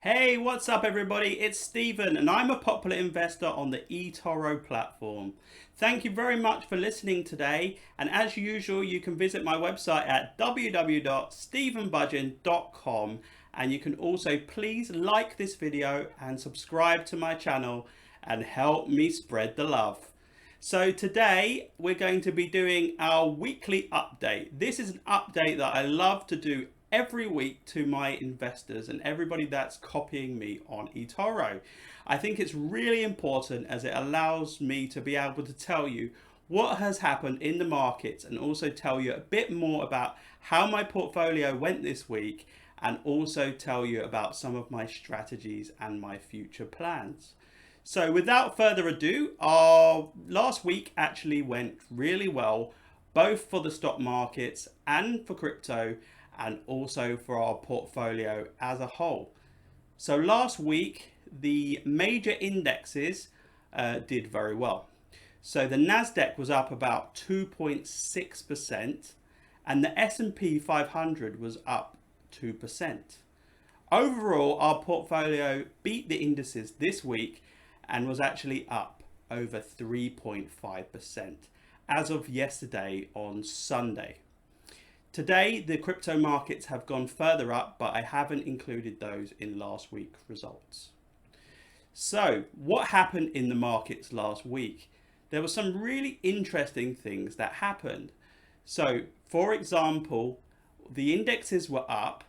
Hey, what's up everybody? It's Stephen and I'm a popular investor on the eToro platform. Thank you very much for listening today, and as usual you can visit my website at www.stephenbudgen.com, and you can also please like this video and subscribe to my channel and help me spread the love. So today we're going to be doing our weekly update. This is an update that I love to do every week to my investors and everybody that's copying me on eToro. I think it's really important as it allows me to be able to tell you what has happened in the markets and also tell you a bit more about how my portfolio went this week, and also tell you about some of my strategies and my future plans. So without further ado, our last week actually went really well, both for the stock markets and for crypto, and also for our portfolio as a whole. So last week, the major indexes did very well. So the Nasdaq was up about 2.6%, and the S&P 500 was up 2%. Overall, our portfolio beat the indices this week and was actually up over 3.5% as of yesterday on Sunday. Today, the crypto markets have gone further up, but I haven't included those in last week's results. So what happened in the markets last week? There were some really interesting things that happened. So for example, the indexes were up,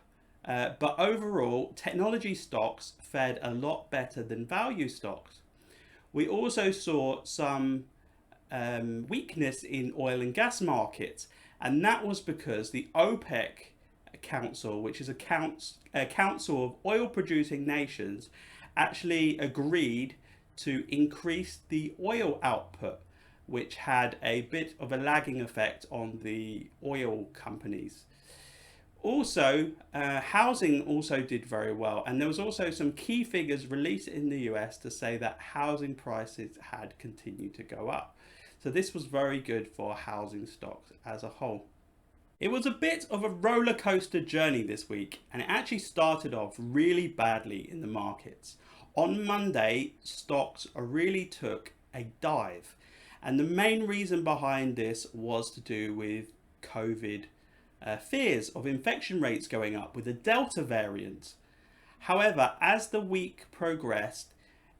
but overall technology stocks fared a lot better than value stocks. We also saw some weakness in oil and gas markets, and that was because the OPEC Council, which is a council of oil producing nations, actually agreed to increase the oil output, which had a bit of a lagging effect on the oil companies. Also, housing also did very well, and there was also some key figures released in the US to say that housing prices had continued to go up. So this was very good for housing stocks as a whole. It was a bit of a roller coaster journey this week, and it actually started off really badly in the markets. On Monday, stocks really took a dive, and the main reason behind this was to do with COVID fears of infection rates going up with the Delta variant. However, as the week progressed,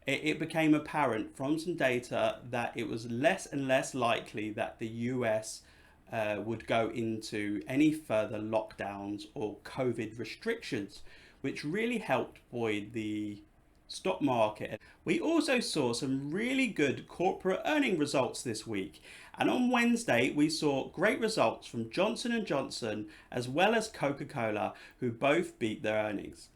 it became apparent from some data that it was less and less likely that the US would go into any further lockdowns or COVID restrictions, which really helped buoy the stock market. We also saw some really good corporate earning results this week, and on Wednesday we saw great results from Johnson & Johnson as well as Coca-Cola, who both beat their earnings.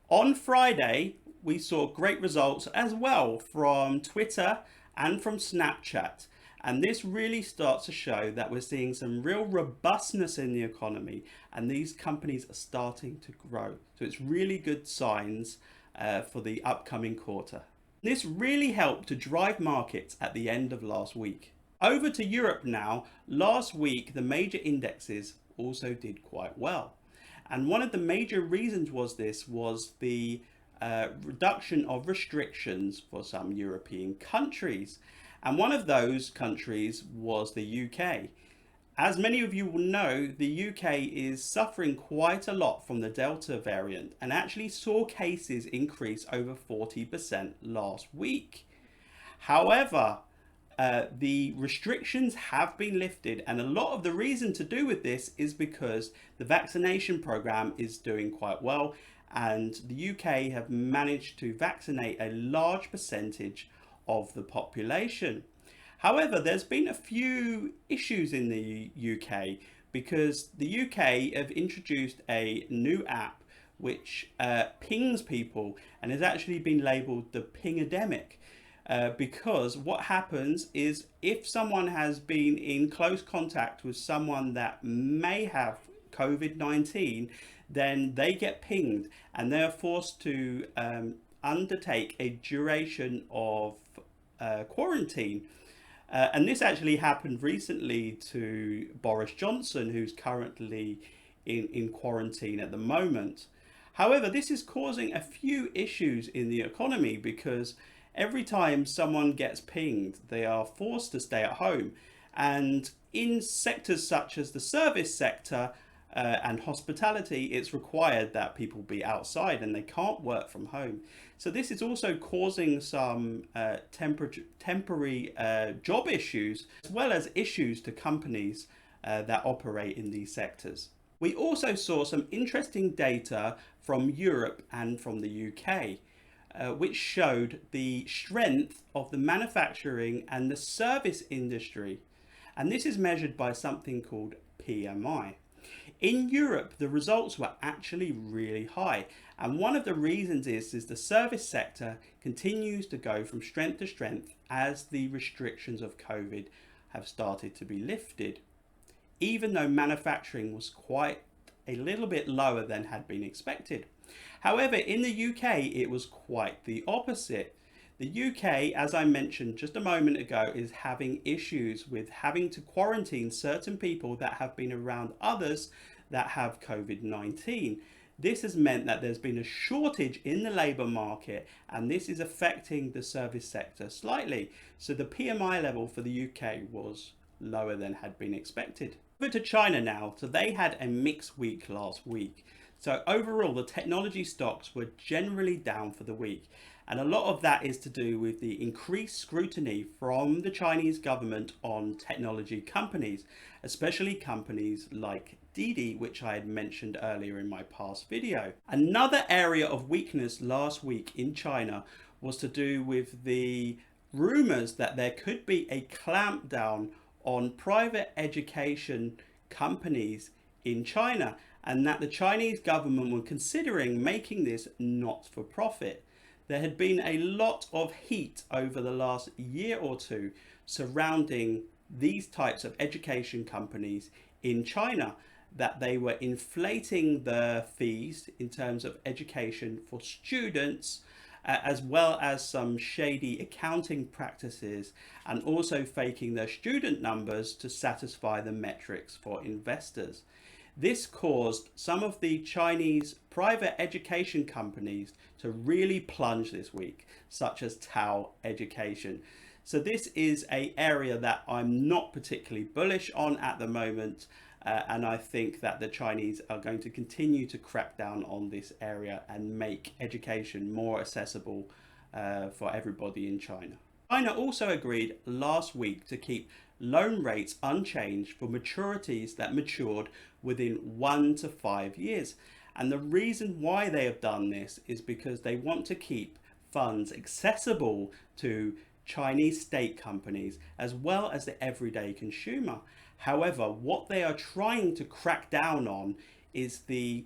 On Friday we saw great results as well from Twitter and from Snapchat, and this really starts to show that we're seeing some real robustness in the economy and these companies are starting to grow. So it's really good signs for the upcoming quarter. This really helped to drive markets at the end of last week. Over to Europe now. Last week the major indexes also did quite well, and one of the major reasons was the reduction of restrictions for some European countries, and one of those countries was the UK. As many of you will know, the UK is suffering quite a lot from the Delta variant and actually saw cases increase over 40% last week. However, the restrictions have been lifted, and a lot of the reason to do with this is because the vaccination program is doing quite well, and the UK have managed to vaccinate a large percentage of the population. However, there's been a few issues in the UK because the UK have introduced a new app which pings people and has actually been labelled the 𝗃𝗶𝗀𝗃𝗀𝗀. Because what happens is if someone has been in close contact with someone that may have COVID-19, then they get pinged and they're forced to undertake a duration of quarantine. And this actually happened recently to Boris Johnson, who's currently in quarantine at the moment. However, this is causing a few issues in the economy because every time someone gets pinged, they are forced to stay at home. And in sectors such as the service sector and hospitality, it's required that people be outside and they can't work from home. So this is also causing some temporary job issues, as well as issues to companies that operate in these sectors. We also saw some interesting data from Europe and from the UK, which showed the strength of the manufacturing and the service industry. And this is measured by something called PMI. In Europe, the results were actually really high. And one of the reasons is the service sector continues to go from strength to strength as the restrictions of COVID have started to be lifted, even though manufacturing was quite a little bit lower than had been expected. However, in the UK, it was quite the opposite. The UK, as I mentioned just a moment ago, is having issues with having to quarantine certain people that have been around others that have COVID-19. This has meant that there's been a shortage in the labour market, and this is affecting the service sector slightly. So the PMI level for the UK was lower than had been expected. Over to China now. So they had a mixed week last week. So overall, the technology stocks were generally down for the week. And a lot of that is to do with the increased scrutiny from the Chinese government on technology companies, especially companies like Didi, which I had mentioned earlier in my past video. Another area of weakness last week in China was to do with the rumors that there could be a clampdown on private education companies in China, and that the Chinese government were considering making this not for profit. There had been a lot of heat over the last year or two surrounding these types of education companies in China, that they were inflating the fees in terms of education for students, as well as some shady accounting practices, and also faking their student numbers to satisfy the metrics for investors. This caused some of the Chinese private education companies to really plunge this week, such as Tao Education. So this is an area that I'm not particularly bullish on at the moment, and I think that the Chinese are going to continue to crack down on this area and make education more accessible for everybody in China. China also agreed last week to keep loan rates unchanged for maturities that matured within 1 to 5 years. And the reason why they have done this is because they want to keep funds accessible to Chinese state companies as well as the everyday consumer. However, what they are trying to crack down on is the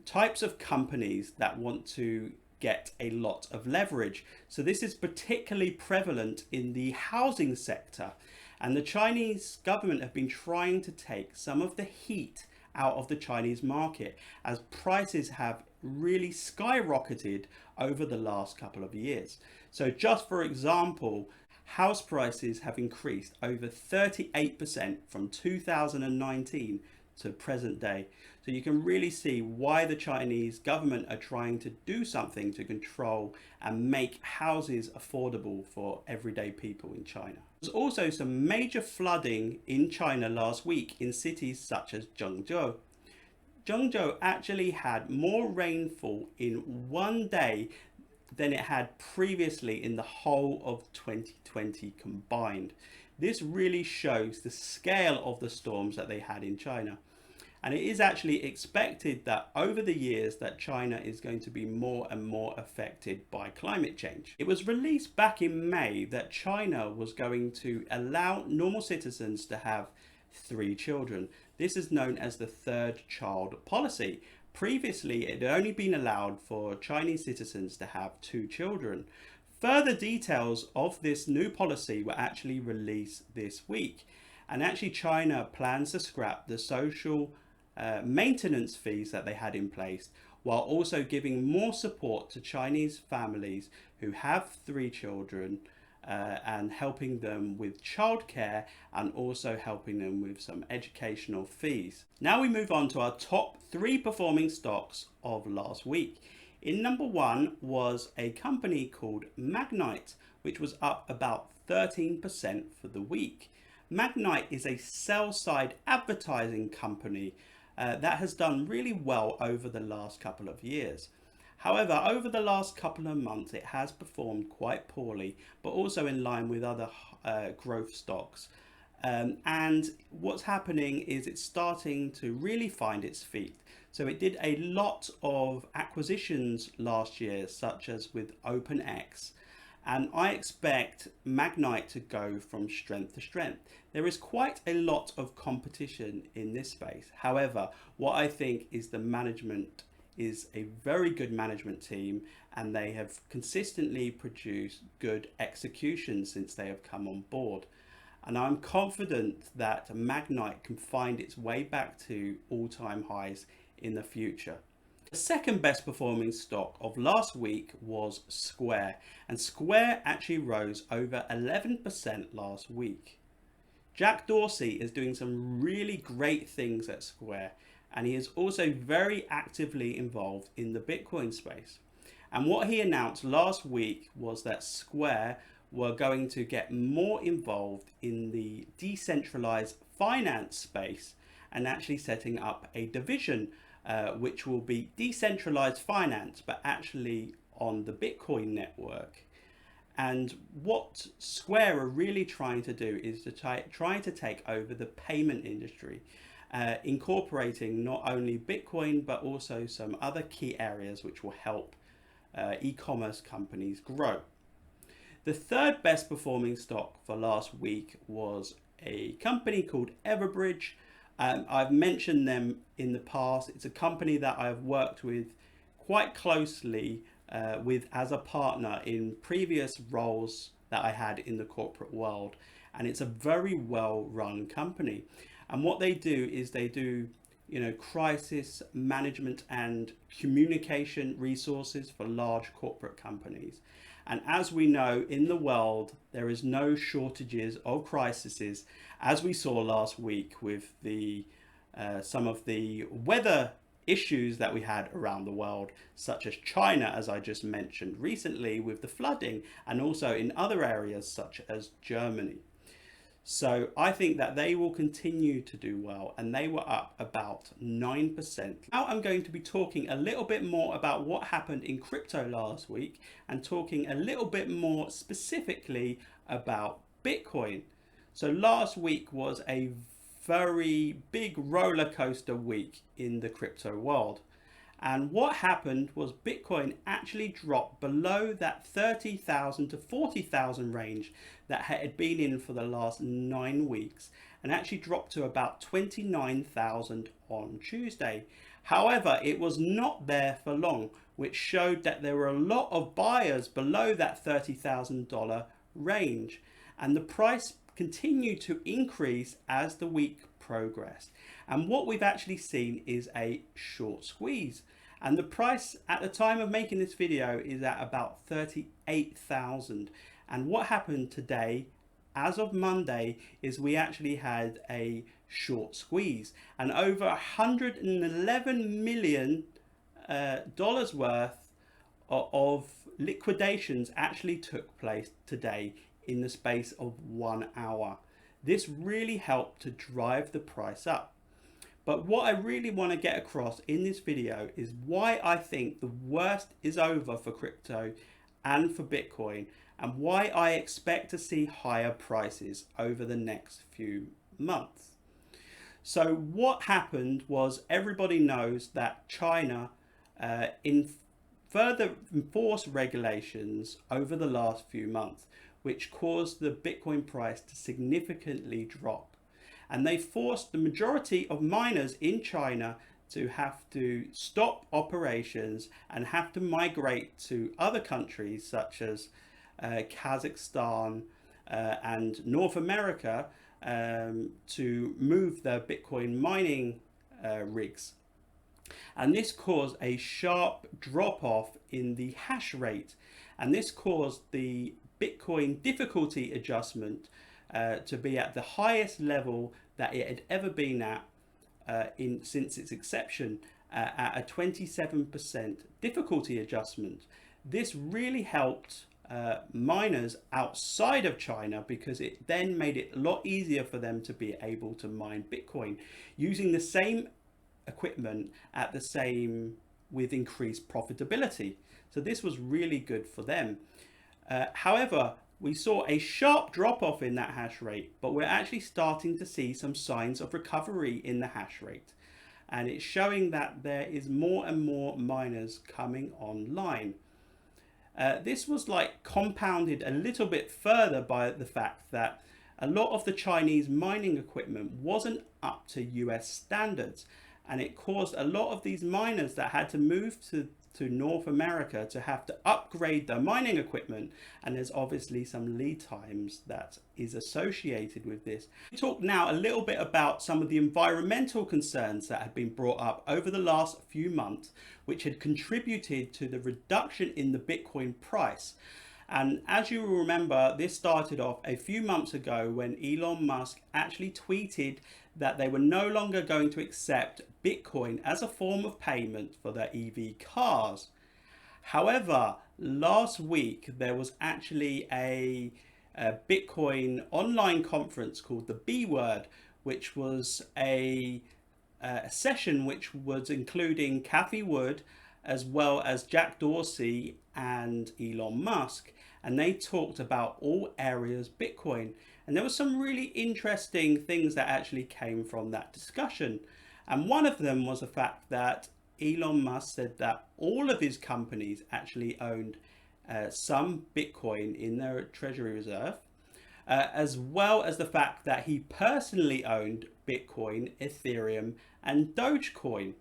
types of companies that want to get a lot of leverage. So this is particularly prevalent in the housing sector. And the Chinese government have been trying to take some of the heat out of the Chinese market as prices have really skyrocketed over the last couple of years. So just for example, house prices have increased over 38% from 2019 to present day. So you can really see why the Chinese government are trying to do something to control and make houses affordable for everyday people in China. There's also some major flooding in China last week in cities such as Zhengzhou. Zhengzhou actually had more rainfall in one day than it had previously in the whole of 2020 combined. This really shows the scale of the storms that they had in China. And it is actually expected that over the years that China is going to be more and more affected by climate change. It was released back in May that China was going to allow normal citizens to have 3 children. This is known as the third child policy. Previously, it had only been allowed for Chinese citizens to have 2 children. Further details of this new policy were actually released this week. And actually China plans to scrap the social maintenance fees that they had in place, while also giving more support to Chinese families who have 3 children and helping them with childcare and also helping them with some educational fees. Now we move on to our top 3 performing stocks of last week. In number 1 was a company called Magnite, which was up about 13% for the week. Magnite is a sell-side advertising company that has done really well over the last couple of years. However, over the last couple of months, it has performed quite poorly, but also in line with other growth stocks. And what's happening is it's starting to really find its feet. So it did a lot of acquisitions last year, such as with OpenX. And I expect Magnite to go from strength to strength. There is quite a lot of competition in this space. However, what I think is the management is a very good management team, and they have consistently produced good execution since they have come on board. And I'm confident that Magnite can find its way back to all-time highs in the future. The second best performing stock of last week was Square, and Square actually rose over 11% last week. Jack Dorsey is doing some really great things at Square, and he is also very actively involved in the Bitcoin space. And what he announced last week was that Square were going to get more involved in the decentralized finance space and actually setting up a division which will be decentralized finance, but actually on the Bitcoin network. And what Square are really trying to do is to try to take over the payment industry, incorporating not only Bitcoin, but also some other key areas which will help e-commerce companies grow. The third best performing stock for last week was a company called Everbridge. I've mentioned them in the past. It's a company that I've worked with quite closely with as a partner in previous roles that I had in the corporate world. And it's a very well run company. And what they do is they do, crisis management and communication resources for large corporate companies. And as we know, in the world, there is no shortages of crises, as we saw last week with the some of the weather issues that we had around the world, such as China, as I just mentioned recently with the flooding, and also in other areas such as Germany. So I think that they will continue to do well, and they were up about 9%. Now I'm going to be talking a little bit more about what happened in crypto last week and talking a little bit more specifically about Bitcoin. So last week was a very big roller coaster week in the crypto world. And what happened was Bitcoin actually dropped below that 30,000 to 40,000 range that had been in for the last 9 weeks, and actually dropped to about 29,000 on Tuesday. However, it was not there for long, which showed that there were a lot of buyers below that $30,000 range, and the price continued to increase as the week progressed. And what we've actually seen is a short squeeze, and the price at the time of making this video is at about 38,000. And what happened today, as of Monday, is we actually had a short squeeze, and over $111 million worth of liquidations actually took place today in the space of 1 hour. This really helped to drive the price up. But what I really want to get across in this video is why I think the worst is over for crypto and for Bitcoin, and why I expect to see higher prices over the next few months. So what happened was, everybody knows that China further enforced regulations over the last few months, which caused the Bitcoin price to significantly drop. And they forced the majority of miners in China to have to stop operations and have to migrate to other countries such as Kazakhstan and North America to move their Bitcoin mining rigs. And this caused a sharp drop off in the hash rate, and this caused the Bitcoin difficulty adjustment to be at the highest level that it had ever been at since its inception, at a 27% difficulty adjustment. This really helped miners outside of China, because it then made it a lot easier for them to be able to mine Bitcoin using the same equipment at the same with increased profitability. So this was really good for them. However, we saw a sharp drop off in that hash rate, but we're actually starting to see some signs of recovery in the hash rate. And it's showing that there is more and more miners coming online. This was like compounded a little bit further by the fact that a lot of the Chinese mining equipment wasn't up to US standards, and it caused a lot of these miners that had to move to North America to have to upgrade their mining equipment, and there's obviously some lead times that is associated with this. We talk now a little bit about some of the environmental concerns that had been brought up over the last few months, which had contributed to the reduction in the Bitcoin price. And as you will remember, this started off a few months ago when Elon Musk actually tweeted that they were no longer going to accept Bitcoin as a form of payment for their EV cars. However, last week there was actually a Bitcoin online conference called the B Word, which was a session which was including Cathie Wood as well as Jack Dorsey and Elon Musk, and they talked about all areas Bitcoin. And there were some really interesting things that actually came from that discussion. And one of them was the fact that Elon Musk said that all of his companies actually owned some Bitcoin in their treasury reserve, as well as the fact that he personally owned Bitcoin, Ethereum, and Dogecoin.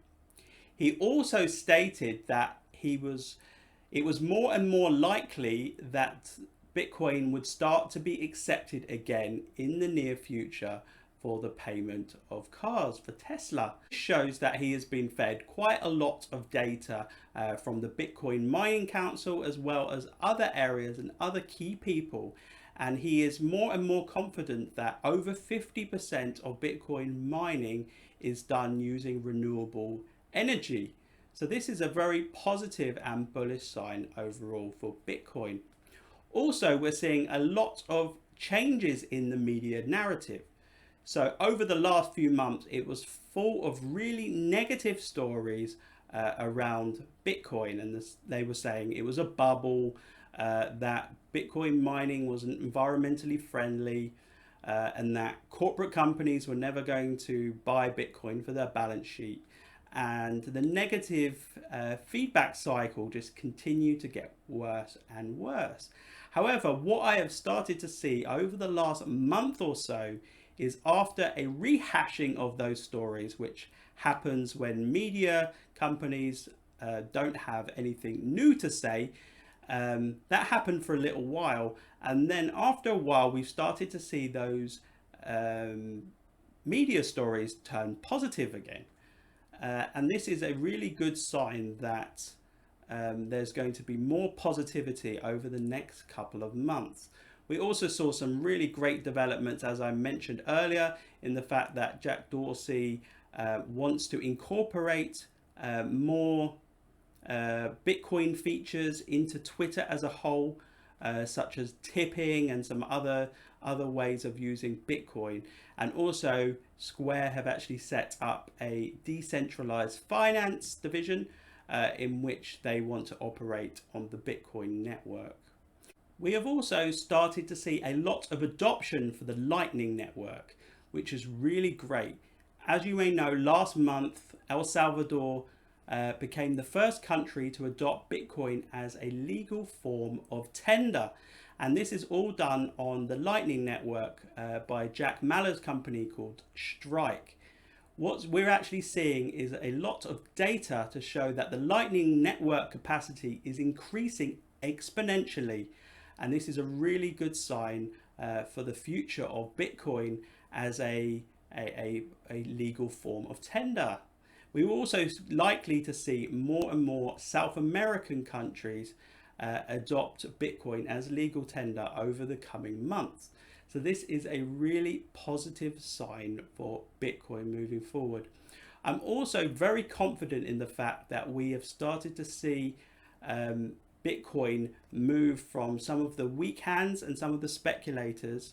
He also stated that it was more and more likely that Bitcoin would start to be accepted again in the near future for the payment of cars for Tesla. This shows that he has been fed quite a lot of data from the Bitcoin Mining Council, as well as other areas and other key people. And he is more and more confident that over 50% of Bitcoin mining is done using renewable energy. So this is a very positive and bullish sign overall for Bitcoin. Also, we're seeing a lot of changes in the media narrative. So over the last few months, it was full of really negative stories around Bitcoin, and they were saying it was a bubble, that Bitcoin mining wasn't environmentally friendly, and that corporate companies were never going to buy Bitcoin for their balance sheet. And the negative feedback cycle just continued to get worse and worse. However, what I have started to see over the last month or so is, after a rehashing of those stories, which happens when media companies don't have anything new to say, that happened for a little while. And then after a while, we've started to see those media stories turn positive again. And this is a really good sign that there's going to be more positivity over the next couple of months. We also saw some really great developments, as I mentioned earlier, in the fact that Jack Dorsey wants to incorporate more Bitcoin features into Twitter as a whole, such as tipping and some other ways of using Bitcoin. And also Square have actually set up a decentralized finance division in which they want to operate on the Bitcoin network. We have also started to see a lot of adoption for the Lightning Network, which is really great. As you may know, last month, El Salvador became the first country to adopt Bitcoin as a legal form of tender. And this is all done on the Lightning Network by Jack Mallers' company called 𝘃𝗶𝗃𝗃. What we're actually seeing is a lot of data to show that the Lightning Network capacity is increasing exponentially. And this is a really good sign for the future of Bitcoin as a legal form of tender. We're also likely to see more and more South American countries adopt Bitcoin as legal tender over the coming months. So this is a really positive sign for Bitcoin moving forward. I'm also very confident in the fact that we have started to see Bitcoin move from some of the weak hands and some of the speculators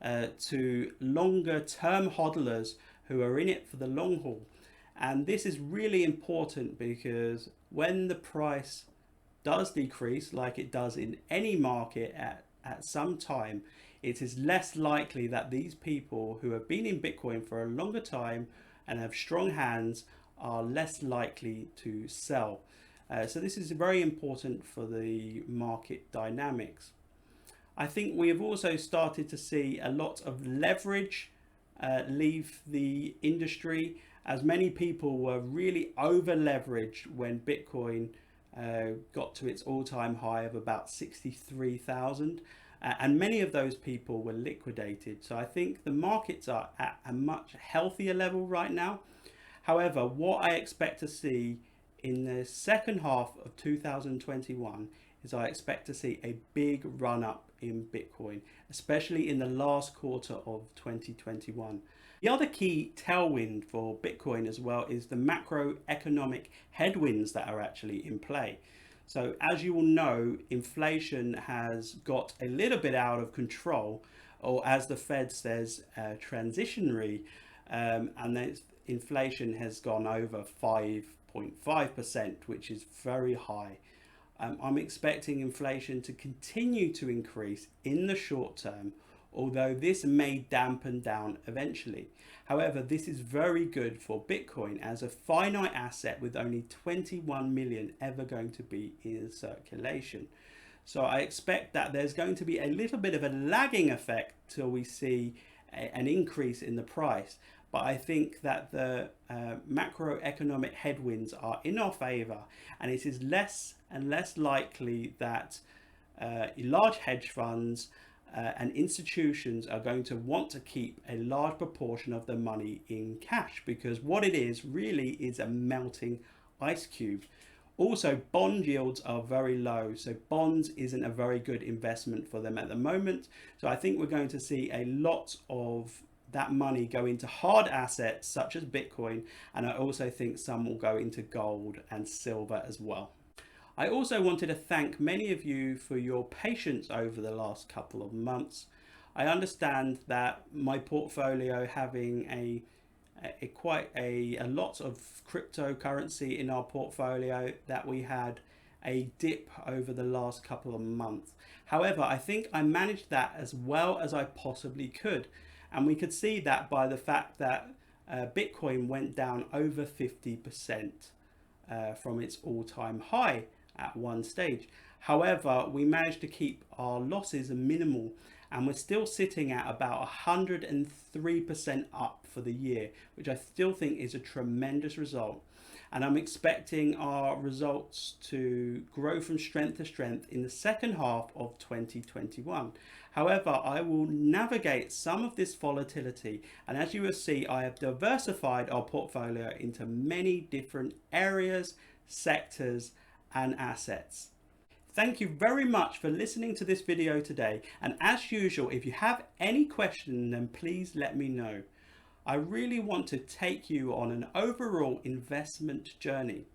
to longer term hodlers who are in it for the long haul. And this is really important because when the price does decrease, like it does in any market at some time, it is less likely that these people who have been in Bitcoin for a longer time and have strong hands are less likely to sell. So this is very important for the market dynamics. I think we have also started to see a lot of leverage leave the industry, as many people were really over leveraged when Bitcoin got to its all-time high of about 63,000, and many of those people were liquidated. So I think the markets are at a much healthier level right now. However, what I expect to see in the second half of 2021 is I expect to see a big run up in Bitcoin, especially in the last quarter of 2021. The other key tailwind for Bitcoin as well is the macroeconomic headwinds that are actually in play. So as you all know, inflation has got a little bit out of control, or as the Fed says, transitionary, and then inflation has gone over 5.5%, which is very high. I'm expecting inflation to continue to increase in the short term, although this may dampen down eventually. However, this is very good for Bitcoin as a finite asset with only 21 million ever going to be in circulation. So I expect that there's going to be a little bit of a lagging effect till we see an increase in the price. But I think that the macroeconomic headwinds are in our favor, and it is less and less likely that large hedge funds and institutions are going to want to keep a large proportion of their money in cash, because what it is really is a melting ice cube. Also, bond yields are very low, so bonds isn't a very good investment for them at the moment. So I think we're going to see a lot of that money go into hard assets such as Bitcoin, and I also think some will go into gold and silver as well. I also wanted to thank many of you for your patience over the last couple of months. I understand that my portfolio having a lot of cryptocurrency in our portfolio, that we had a dip over the last couple of months. However, I think I managed that as well as I possibly could. And we could see that by the fact that Bitcoin went down over 50% from its all-time high at one stage. However, we managed to keep our losses minimal, and we're still sitting at about 103% up for the year, which I still think is a tremendous result. And I'm expecting our results to grow from strength to strength in the second half of 2021. However, I will navigate some of this volatility, and as you will see, I have diversified our portfolio into many different areas, sectors, and assets. Thank you very much for listening to this video today, and as usual, if you have any questions, then please let me know. I really want to take you on an overall investment journey.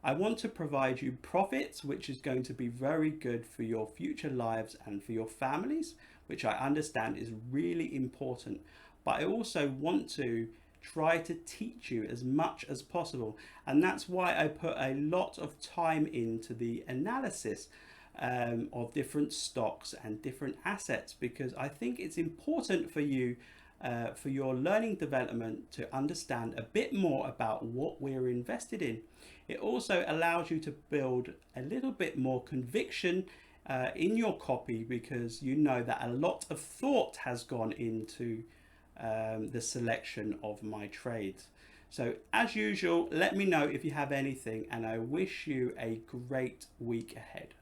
I want to provide you profits, which is going to be very good for your future lives and for your families, which I understand is really important. But I also want to try to teach you as much as possible. And that's why I put a lot of time into the analysis of different stocks and different assets, because I think it's important for you for your learning development to understand a bit more about what we're invested in. It also allows you to build a little bit more conviction in your copy, because you know that a lot of thought has gone into the selection of my trades. So as usual, let me know if you have anything, and I wish you a great week ahead.